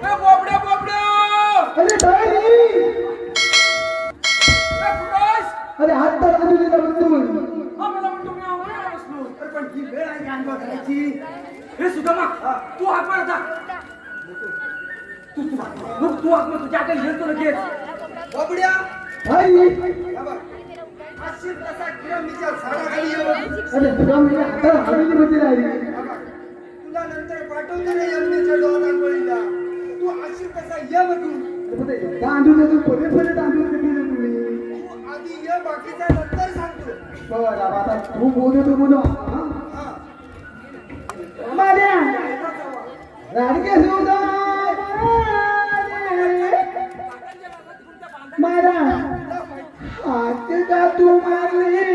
बोबड्या बोबड्या अरे काय अरे हात तर आधी दिला बंधू आम्हाला म्हणतो मी आवडला बसलो अरे पण ही वेळ आहे अंगावर करायची हे सुद्धा तू हात मार आता तू हात मार तुझ्या काही घेतो लगेच बोबड्या आई अशी तसा किरमीच्या झाडाखाली ये अरे तुला मी आता हवेली मध्ये राहिली तुला नंतर पाठवतो रे यमनीच्या डोहात आंघोळीला तू अशी तसा ये बघू तांदूळ तू परे तांदूळ कधी तुम्ही तू आधी ये बाकीचा नंतर सांगतो बरं आता तू बोलतो बोलो माझ्या राडके सुद्धा माझा हात का तू मारली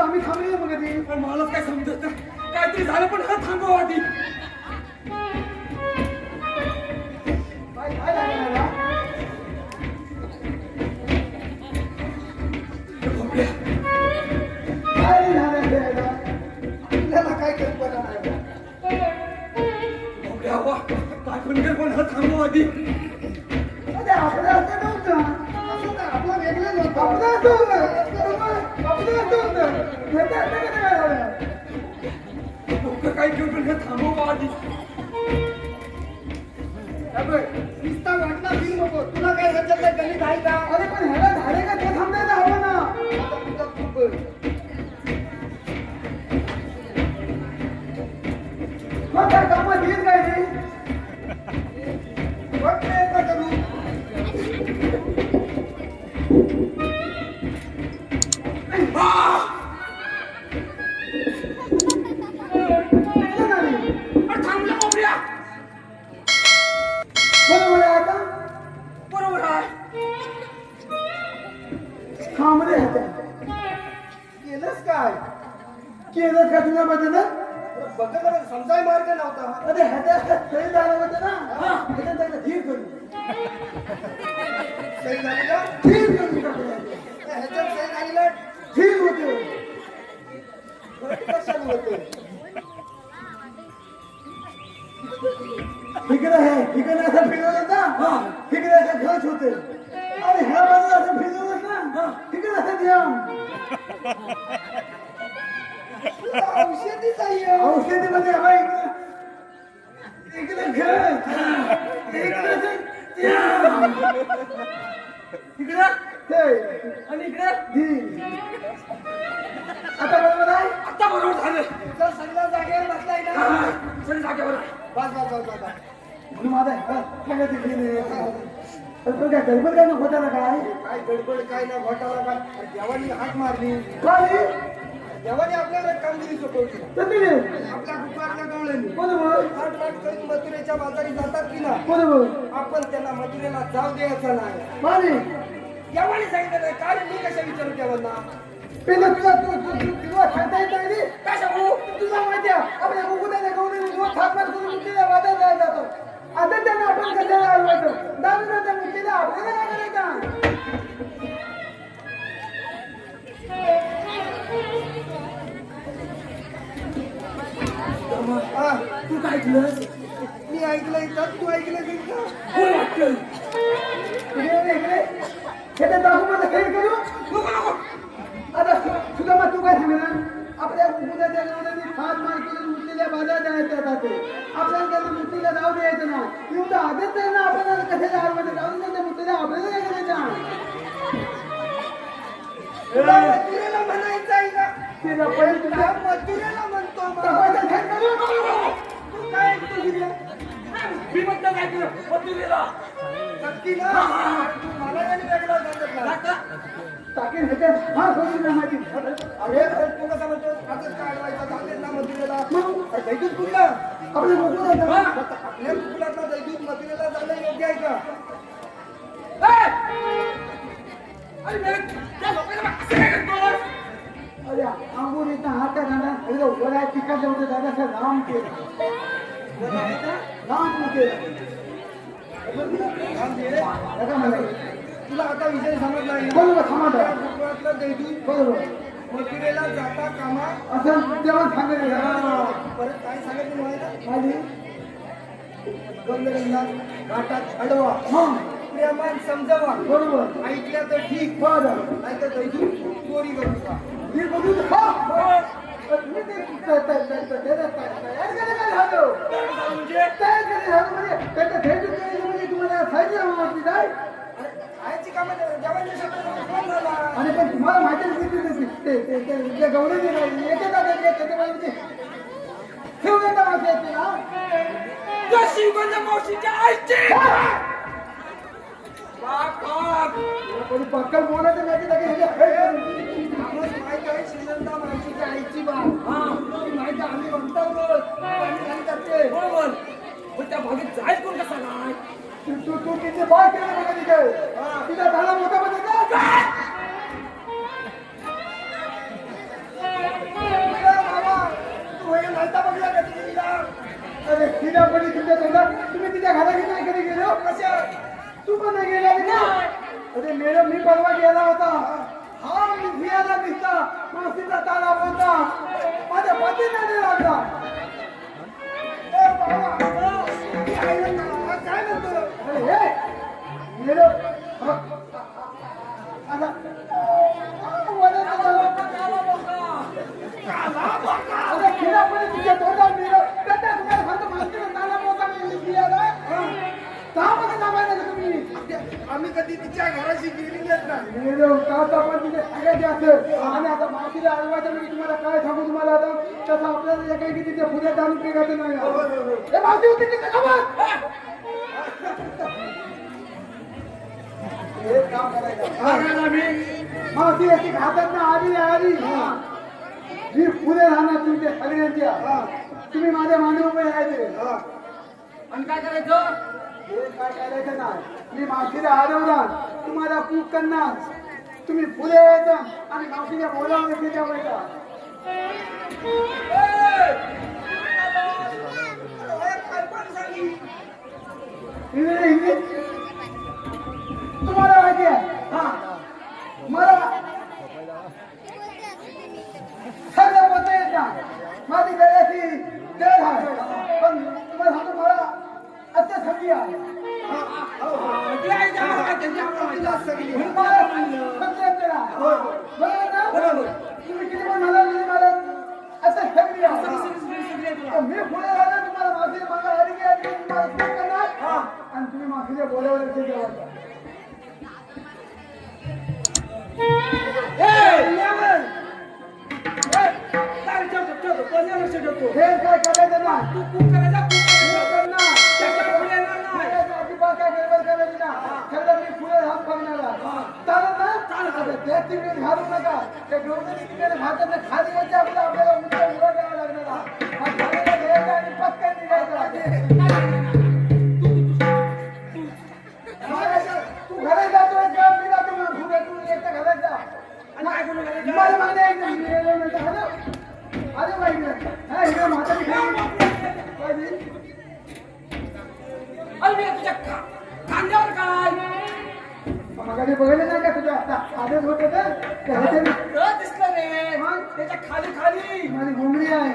आम्ही थांबले मग कधी पण मला काय समजत नाही काहीतरी झालं पण हा थांबवा आधी आपल्याला काय कल्पना नाही काय पण हा थांबवा आधी आपलं असं नव्हतं आपला वेगळं नव्हतं आपलं असं होतं काय घेऊन पण हे थांबवा आधी नुसता वाटला फिर नको तुला काय ह्याच्यात गणित आहे का अरे पण ह्याला झाले का ते थांबवायला हवं ना मग काय कामात येत काय ते करू बरोबर आहे का बरोबर आहे हा मध्ये केलंच काय केलं का तुला बदल बघा समजाय मार्ग नव्हता अरे ह्याच्या सही झालं होतं ना ह्याच्यात त्याला धीर करू सही झालेला धीर करू ह्याच्यात सही झालेला धीर होते कशाला होते इकडे आहे इकडे असं फिरवलं ना इकडे असं खर्च होते आणि ह्या बाजूला असं फिरवलं ना इकडे असं ध्यान औषधी मध्ये इकडे घर इकडे आणि इकडे आता बरोबर आहे आता बरोबर झालं सगळ्या जागेवर बसलाय ना सगळी जागेवर बस बस बस बस म्हणून माझा काय काय गडबड काय नको त्याला काय काय गडबड काय ना घोटाळा काय देवानी हाक मारली काय देवानी आपल्याला कामगिरी सोपवली तंदिरे आपल्या कुकारला गवळणी बरोबर हात वाट करून मथुरेच्या बाजारी जातात की ना बरोबर आपण त्यांना मथुरेला जाऊ द्यायचं नाही मारे देवानी सांगितलं नाही कारण मी कशा विचारू देवांना पहिलं तुला सांगता येत नाही रे काय सांगू तुला माहिती आहे आपल्या गुगुदाने गवळणी जो थापणार करून मुलीला वादा जायला जातो आता त्यांना आपण कशाला आलवायचं दारू त्या मुलीला आपल्याला काय करायचं हा तू काय केलंस मी ऐकलंय तर तू ऐकलंय का हो वाटतं हे दाखवू माझं खेळ करू नको नको आता सुद्धा मग तू काय सांगणार आपल्या मुलाच्या गावाने फार मार करून मुलीला बाजार द्यायचा जातो आपल्याला त्यांना मुलीला जाऊ द्यायचं ना एवढं आदत आहे ना आपल्याला कशाला आडवत जाऊन त्यांना मुलीला आपल्याला काय करायचं तुला मथुरेला म्हणायचं आहे का तिला पहिले तुला मथुरेला म्हणतो माझं खेळ करू नको तू काय ऐकतो तिथे मी म्हणतो काय केलं मथुरेला नक्की ना तू मला आणि वेगळा सांगितला टाकेन ह्याच्यात हा सोडून माहिती अरे तू कसं म्हणतो आजच काय अडवायचं चालेल ना मथुरेला मग दैदूत कुठला आपले बघू नका आपल्या कुलातला दैदूत मथुरेला जाणं योग्य आहे का अरे आंबोलीचा हात दादा वराय पिकाच्या होते दादाचं नाम केलं नाम केलं नका म्हणायचं तुला आता विषय समजला आहे बरोबर समाधान ना कुलातला दैदूत बरोबर मथुरेला जाता कामा असं तेव्हा सांगितलं परत काय सांगितलं माहिती माझी गंगरंगा घाटात अडवा मग प्रेमान समजावा बरोबर ऐकल्या तर ठीक बरं नाही तर दैदूत चोरी करू का मी बघू तुम्ही ते तयार केलं काय झालं म्हणजे तयार केलं झालं म्हणजे त्याचं थेट म्हणजे तुम्हाला फायदा वाटली काय आयची कामं देवाच्या शब्दात कोण झाला आणि पण तुम्हाला माहिती ते गौरव येते का त्याच्या पाहिजे ठेवून माहिती येते ना मावशीच्या आईची कोणी पक्कल बोलायचं नाही माहिती आहे श्रीनंदा मावशीच्या आईची बात माहिती आम्ही म्हणतो करते बरोबर पण त्या भागीत जायच कोण कसा नाही तू तिथे बाय केलं बघा तिथे तिचा झाला मोठा मध्ये अरे तिला पण तुमच्या तोंडात तुम्ही तिच्या घरात नाही कधी गेलो कशा तू पण नाही गेला ना अरे मॅडम मी परवा गेला होता हा मी फिरायला दिसता मावशीचा तालाब होता माझ्या पती नाही लागला काय म्हणतो अरे मॅडम आता खिरा पण तुझ्या तोंडात मिळव त्याच्या तुम्हाला सांगतो मावशीचा तालाब होता मी फिरायला आम्ही कधी तिच्या घराशी गेलेलीच नाही आणि आता मावशीला आळवायचं म्हणजे तुम्हाला काय सांगू तुम्हाला आता तसं आपल्याला काही की तिच्या पुढे जाणून पेगायचं नाही मावशी होती तिथे मावशी याची घातात ना आली जी पुढे राहणार तुमच्या सगळ्यांच्या तुम्ही माझ्या मानव यायचे आणि काय करायचं काय करायचं नाही मी मावशीला हरवणार तुम्हाला कूक करणार तुम्ही पुढे यायचं आणि मावशीला बोलावं तिच्या बायका तुम्हाला माहिती आहे हा मला सगळं बोलता येत ना माझी गळ्याची गळ आहे पण तुम्हाला सांगतो मला आता सगळी आहे तुम्ही किती पण मला आता सगळी मी पुढे राहणार तुम्हाला माफी मला आधी तुम्हाला करणार आणि तुम्ही माफीला बोलावलं ते जेव्हा हे काय करायचं ना जास्ती वेळ घालू नका त्या गवताने निघाले भातांना खाली यायचे आपल्याला उद्या उभा द्यावा लागणार हा खालीला घ्यायचा आणि पटकन निघायचं तू घरात जातोय का मी जातो मग पुढे तू एकटा घरात जा आणि काय करू मला मागे एकदम अरे बाई हा हे म्हातारी खाली अरे तुझ्या कांद्यावर काय मगाने बघितलं नाही का तुझ्या आदत होत दिसलं रे मग त्याच्या खाली खाली माझी घोंगडी आहे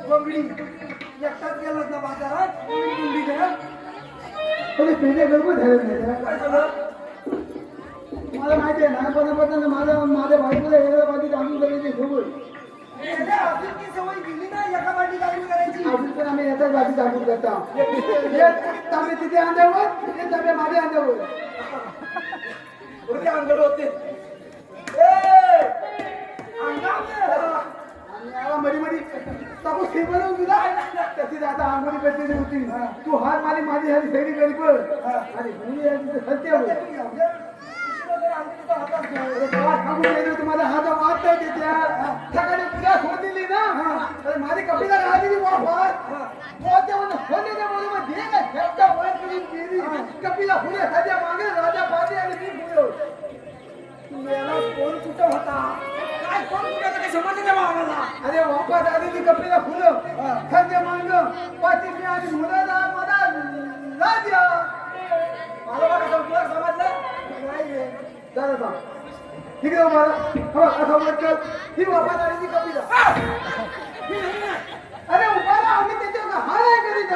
कोंबडी एकटाच गेलास ना बाजारात कोंबडी घ्या पण पेढे गरबू झाले नाही काय झालं मला माहिती आहे लहानपणापासून माझ्या बायकोला एका बाजू आणून करायची खूप अजून ती सवय गेली ना एका वाटी लागून करायची अजून पण आम्ही याचाच बाजू टाकून करता तांबे तिथे अंड्यावर ते तांबे माझ्या अंड्यावर होते अंगड होते मधी मधी तापूस हे बनवून तुला त्याची आता आंघोळी पेटलेली होती तू हात मारी माझी ह्याची सैरी गरी पण आणि सत्य तुम्हाला हात वाट नाही देत्या सकाळी पूजा सोड दिली ना माझी कपिला राहिली कपिला पुढे सध्या मागे राजा पाहते आणि मी पुढे कोण कुठं होता काय कोण कुठं होता काय समजलं नाही आम्हाला अरे वापस आलेली कपिला फुलं सध्या मांग पाठी मी आणि मुलाला मला राजा मला बघा समजलं नाही रे दादा तिकडे उभारा हो असं म्हटलं ही वापस आलेली कपिला अरे उभारा आम्ही त्याच्यावर हा नाही करीत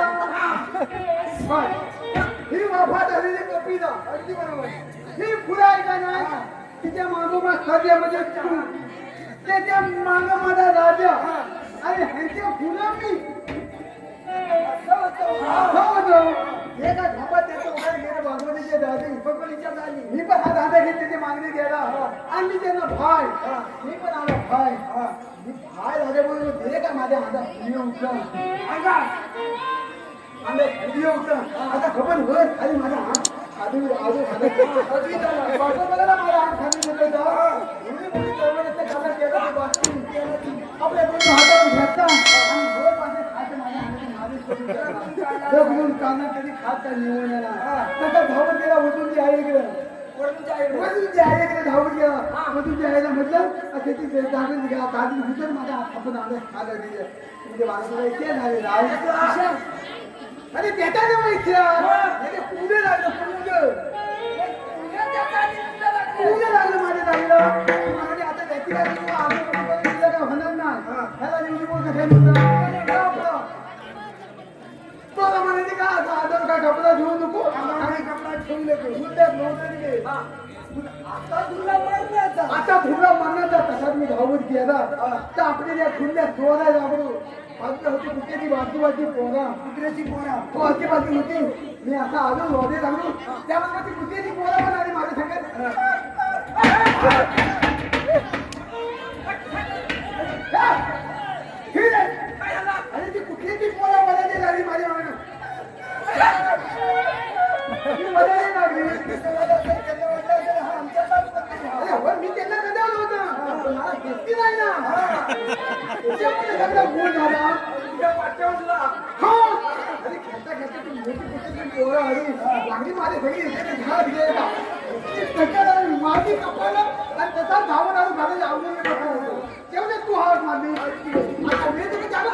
ही वापस आलेली कपिला अगदी बरोबर ही फुलं आहे का नाही तिच्या मागोमाग सध्यामध्ये त्याच्या माग माझा राजा आणि ह्यांच्या फुलं मी एका झोपात त्याचं उघड गेलं भगवतीचे दादी भगवतीच्या झाली मी पण हा दादा घेत त्याची मागणी गेला आणि त्यांना भाय मी पण आलो भाय मी भाय राजाबरोबर दे का माझ्या हातात फुली उठलं आता खबर होत खाली माझा हात आधी माझा हात खाली घेतला आपल्या दोन हातावर घेतला आणि दोन पाने खाते माझ्या हाताने काना कधी खात का निवडून येणार तसा धावत गेला वधूंची आईकडे वधूंची आईकडे धावत गेला वधूंच्या आईला म्हटलं त्याची जागृत घ्या दादी भूतर माझ्या आपण आलं खालं दिलं म्हणजे बाजूला इथे झाले अरे त्याच्याने माहिती पुढे लागलं पुढे लागलं माझ्या दादीला आणि आता त्याची काय होणार नाही ह्याला निवडून म्हणायचे का आदर का कपडा घेऊ नको आणि कपडा ठेवू नको आता धुरला मारण्याचा तसाच मी धावत गेला तर आपल्या त्या खुल्या चोरा जाबडू बाजूला होती कुत्र्याची बाजूबाजी पोरा कुत्र्याची पोरा तो आजूबाजू होती मी असा आलो लोधे लागलो त्यामध्ये ती कुत्र्याची पोरा पण आली माझ्या सांगत आणि ती कुठली पोरा मला लागली माझ्या मागणं लागली मी त्यांना कदावलं होतं मला घेतली नाही ना सगळा गुण झाला आणि खेळता खेळता ती मोठी कुठली पोरं आली लागली माझ्या सगळी घात गेला माझी कपाला आणि तसा धावून आलो घालायला आवडून तेवढे तू हात मारली आता मी तुम्ही जागा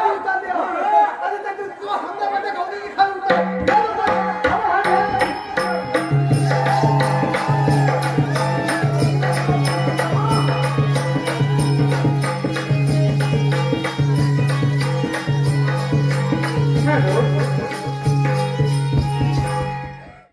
उतारले आणि त्याची तुला समजा गावली खाली उतर